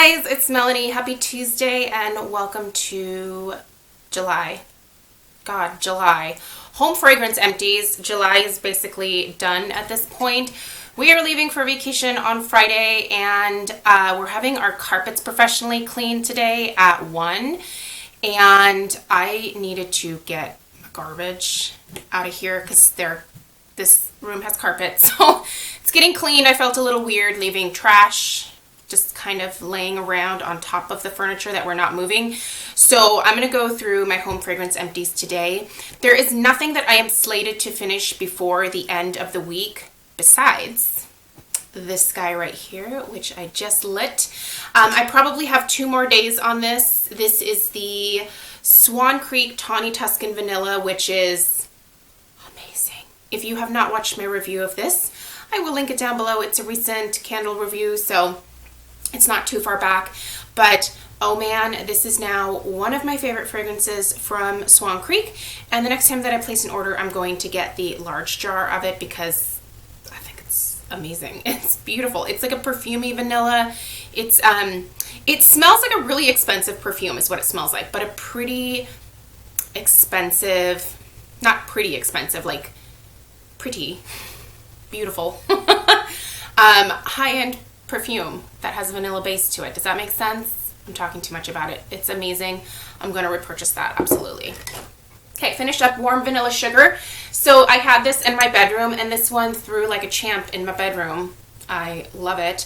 guys, it's Melanie. Happy Tuesday and welcome to July. July. Home Fragrance Empties. July is basically done at this point. We are leaving for vacation on Friday and we're having our carpets professionally cleaned today at 1. And I needed to get garbage out of here because this room has carpet. So it's getting cleaned. I felt a little weird leaving trash just kind of laying around on top of the furniture that we're not moving. So I'm going to go through my home fragrance empties today. There is nothing that I am slated to finish before the end of the week besides this guy right here, which I just lit. I probably have 2 more days on this. This is the Swan Creek Tawny Tuscan Vanilla, which is amazing. If you have not watched my review of this, I will link it down below. It's a recent candle review, so it's not too far back, but oh man, this is now one of my favorite fragrances from Swan Creek. And the next time that I place an order, I'm going to get the large jar of it because I think it's amazing. It's beautiful. It's like a perfumey vanilla. It smells like a really expensive perfume is what it smells like, but a pretty expensive, not pretty expensive, like pretty beautiful, high-end perfume that has a vanilla base to it. Does that make sense? I'm talking too much about it. It's amazing. I'm going to repurchase that, absolutely. Okay, finished up warm vanilla sugar. So I had this in my bedroom and this one threw like a champ in my bedroom. I love it.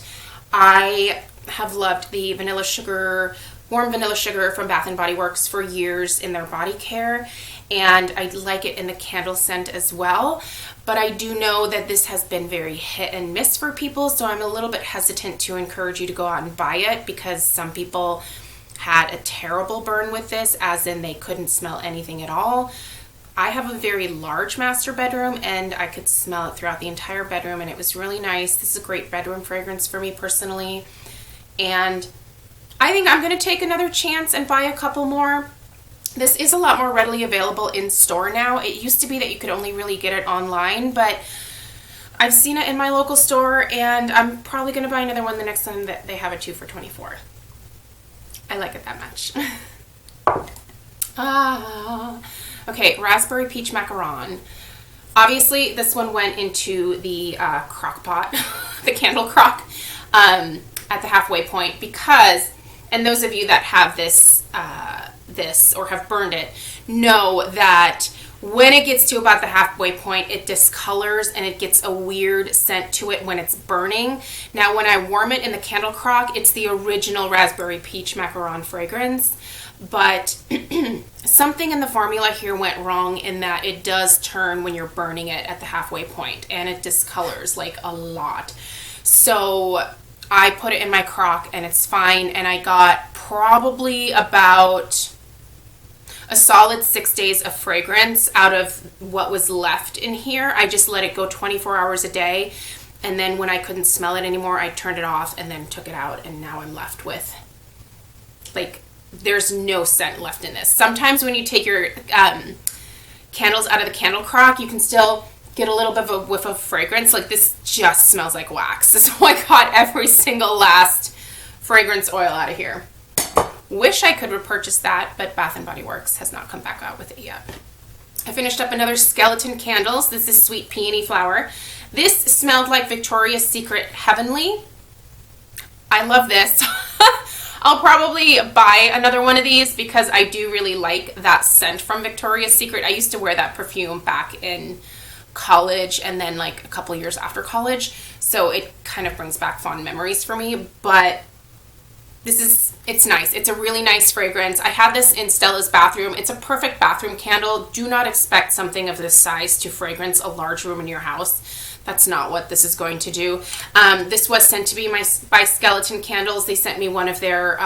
I have loved the vanilla sugar, warm vanilla sugar from Bath & Body Works for years in their body care, and I like it in the candle scent as well. But I do know that this has been very hit and miss for people, so I'm a little bit hesitant to encourage you to go out and buy it because some people had a terrible burn with this, as in they couldn't smell anything at all. I have a very large master bedroom and I could smell it throughout the entire bedroom and it was really nice. This is a great bedroom fragrance for me personally. And I think I'm going to take another chance and buy a couple more. This is a lot more readily available in store now. It used to be that you could only really get it online, but I've seen it in my local store and I'm probably going to buy another one the next time that they have a 2 for $24. I like it that much. Okay, Raspberry Peach McCarron. Obviously, this one went into the crock pot, the candle crock, at the halfway point because, and those of you that have this or have burned it know that when it gets to about the halfway point, it discolors and it gets a weird scent to it when it's burning. Now, when I warm it in the candle crock, it's the original Raspberry Peach Macaron fragrance, but something in the formula here went wrong in that it does turn when you're burning it at the halfway point and it discolors like a lot. So I put it in my crock and it's fine, and I got probably about a solid 6 days of fragrance out of what was left in here. I just let it go 24 hours a day, and then when I couldn't smell it anymore, I turned it off and then took it out, and now I'm left with, like, there's no scent left in this. Sometimes when you take your candles out of the candle crock, you can still get a little bit of a whiff of fragrance. Like, this just smells like wax. So I got every single last fragrance oil out of here. Wish I could repurchase that, but Bath & Body Works has not come back out with it yet. I finished up another skeleton candles. This is Sweet Peony Flower. This smelled like Victoria's Secret Heavenly. I love this. I'll probably buy another one of these because I do really like that scent from Victoria's Secret. I used to wear that perfume back in college and then like a couple years after college, so it kind of brings back fond memories for me. But it's nice. It's a really nice fragrance. I have this in Stella's bathroom. It's a perfect bathroom candle. Do not expect something of this size to fragrance a large room in your house. That's not what this is going to do. This was sent to me by Skeleton Candles. They sent me one of their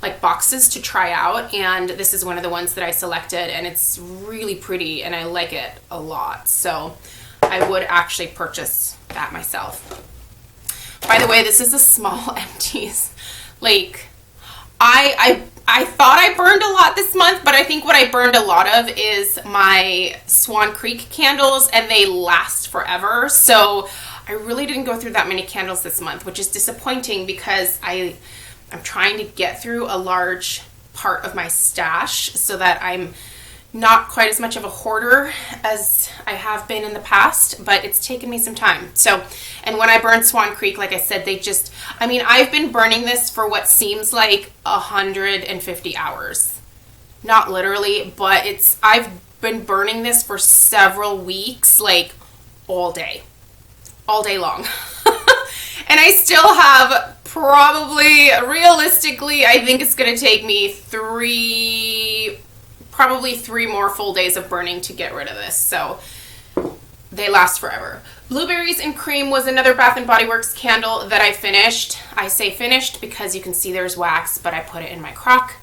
like boxes to try out, and this is one of the ones that I selected, and it's really pretty and I like it a lot. So I would actually purchase that myself. By the way, this is a small empties. Like, I thought I burned a lot this month, but I think what I burned a lot of is my Swan Creek candles, and they last forever. So I really didn't go through that many candles this month, which is disappointing because I'm trying to get through a large part of my stash so that I'm not quite as much of a hoarder as I have been in the past, but it's taken me some time. So, and when I burned Swan Creek, like I said, I've been burning this for what seems like 150 hours. Not literally, but I've been burning this for several weeks, like all day long. And I still have probably, realistically, I think it's going to take me probably 3 more full days of burning to get rid of this. So they last forever. Blueberries and Cream was another Bath & Body Works candle that I finished. I say finished because you can see there's wax, but I put it in my crock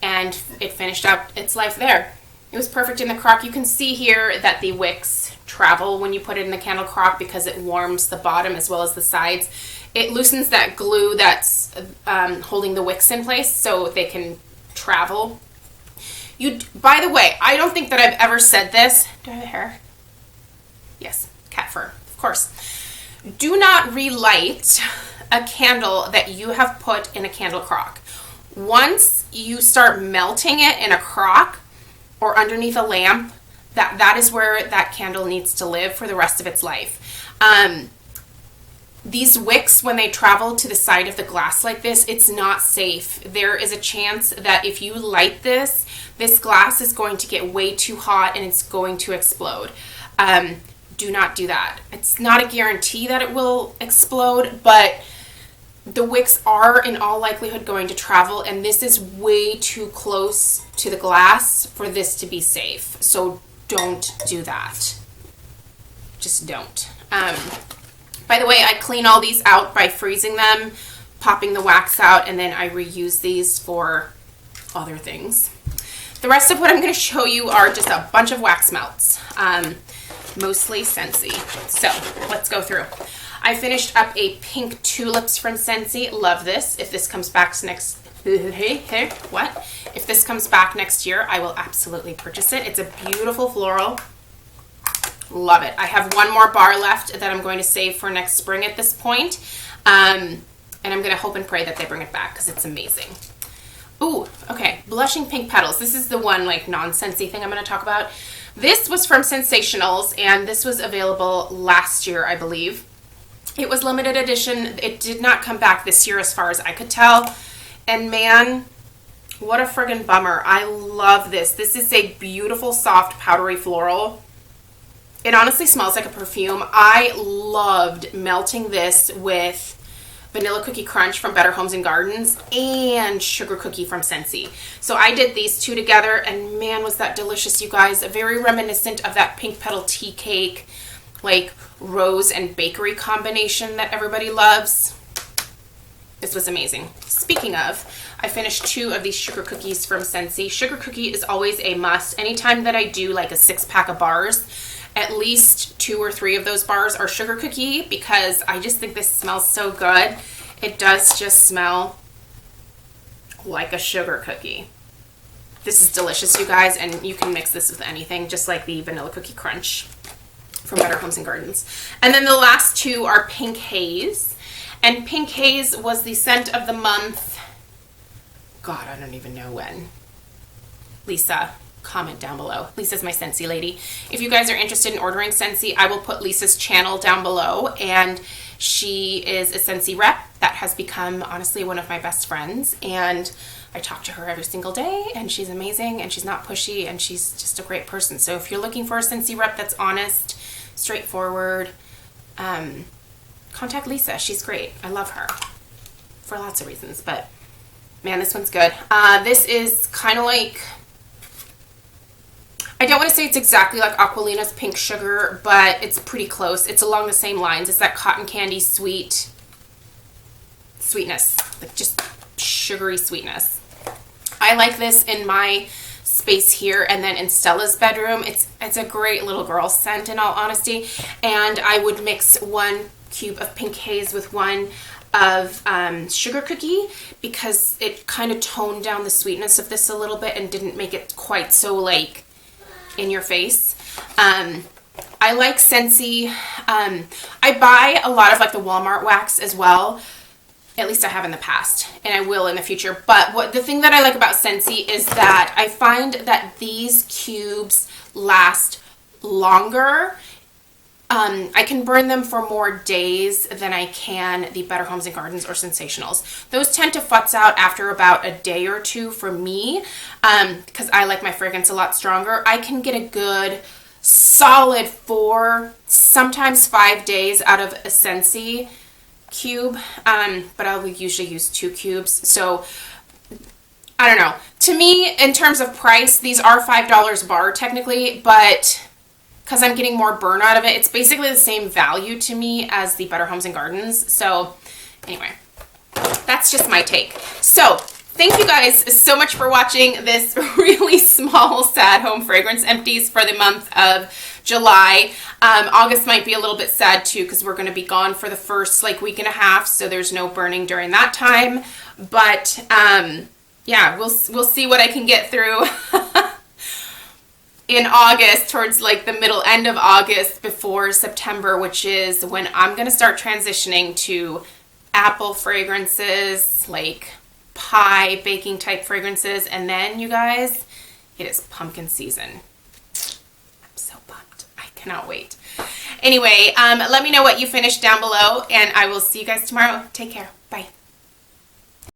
and it finished out its life there. It was perfect in the crock. You can see here that the wicks travel when you put it in the candle crock because it warms the bottom as well as the sides. It loosens that glue that's holding the wicks in place so they can travel. By the way, I don't think that I've ever said this. Do I have hair? Yes, cat fur, of course. Do not relight a candle that you have put in a candle crock. Once you start melting it in a crock or underneath a lamp, that is where that candle needs to live for the rest of its life. These wicks, when they travel to the side of the glass like this, it's not safe. There is a chance that if you light this glass is going to get way too hot and it's going to explode. Do not do that. It's not a guarantee that it will explode, but the wicks are in all likelihood going to travel, and this is way too close to the glass for this to be safe. So don't do that. Just don't. By the way, I clean all these out by freezing them, popping the wax out, and then I reuse these for other things. The rest of what I'm going to show you are just a bunch of wax melts, mostly Scentsy. So let's go through. I finished up a pink tulips from Scentsy. Love this. If this comes back next, If this comes back next year, I will absolutely purchase it. It's a beautiful floral. Love it. I have one more bar left that I'm going to save for next spring at this point. And I'm going to hope and pray that they bring it back because it's amazing. Ooh, okay. Blushing Pink Petals. This is the one like non-Scentsy thing I'm going to talk about. This was from Sensationals, and this was available last year, I believe. It was limited edition. It did not come back this year as far as I could tell. And man, what a friggin' bummer. I love this. This is a beautiful, soft, powdery floral. It honestly smells like a perfume. I loved melting this with Vanilla Cookie Crunch from Better Homes and Gardens and Sugar Cookie from Scentsy. So I did these two together, and man, was that delicious, you guys. Very reminiscent of that Pink Petal Tea Cake, like rose and bakery combination that everybody loves. This was amazing. Speaking of, I finished 2 of these sugar cookies from Scentsy. Sugar cookie is always a must. Anytime that I do like a 6-pack of bars, at least 2 or 3 of those bars are sugar cookie because I just think this smells so good. It does just smell like a sugar cookie. This is delicious, you guys, and you can mix this with anything, just like the Vanilla Cookie Crunch from Better Homes and Gardens. And then the last 2 are Pink Haze. And Pink Haze was the scent of the month. God, I don't even know when. Lisa, comment down below. Lisa's my Scentsy lady. If you guys are interested in ordering Scentsy, I will put Lisa's channel down below, and she is a Scentsy rep that has become honestly one of my best friends, and I talk to her every single day, and she's amazing, and she's not pushy, and she's just a great person. So if you're looking for a Scentsy rep that's honest, straightforward, contact Lisa. She's great. I love her for lots of reasons, but man, this one's good. This is kind of like, I don't want to say it's exactly like Aquilina's Pink Sugar, but it's pretty close. It's along the same lines. It's that cotton candy sweetness, like just sugary sweetness. I like this in my space here, and then in Stella's bedroom. It's a great little girl scent, in all honesty. And I would mix 1 cube of Pink Haze with 1 of Sugar Cookie because it kind of toned down the sweetness of this a little bit and didn't make it quite so like in your face. I I like Scentsy. I buy a lot of like the Walmart wax as well. At least I have in the past, and I will in the future. But the thing that I like about Scentsy is that I find that these cubes last longer. I can burn them for more days than I can the Better Homes and Gardens or Sensationals. Those tend to futz out after about a day or two for me, because I like my fragrance a lot stronger. I can get a good solid 4, sometimes 5 days out of a Scentsy cube, but I will usually use 2 cubes. So I don't know. To me, in terms of price, these are $5 bar technically, but because I'm getting more burn out of it, it's basically the same value to me as the Better Homes and Gardens. So anyway, that's just my take. So thank you guys so much for watching this really small, sad home fragrance empties for the month of July. August might be a little bit sad too, because we're going to be gone for the first like week and a half, so there's no burning during that time. But yeah, we'll see what I can get through in August, towards like the middle end of August before September, which is when I'm going to start transitioning to apple fragrances, like pie baking type fragrances. And then you guys, it is pumpkin season. I'm so pumped. I cannot wait. Anyway, let me know what you finished down below, and I will see you guys tomorrow. Take care. Bye.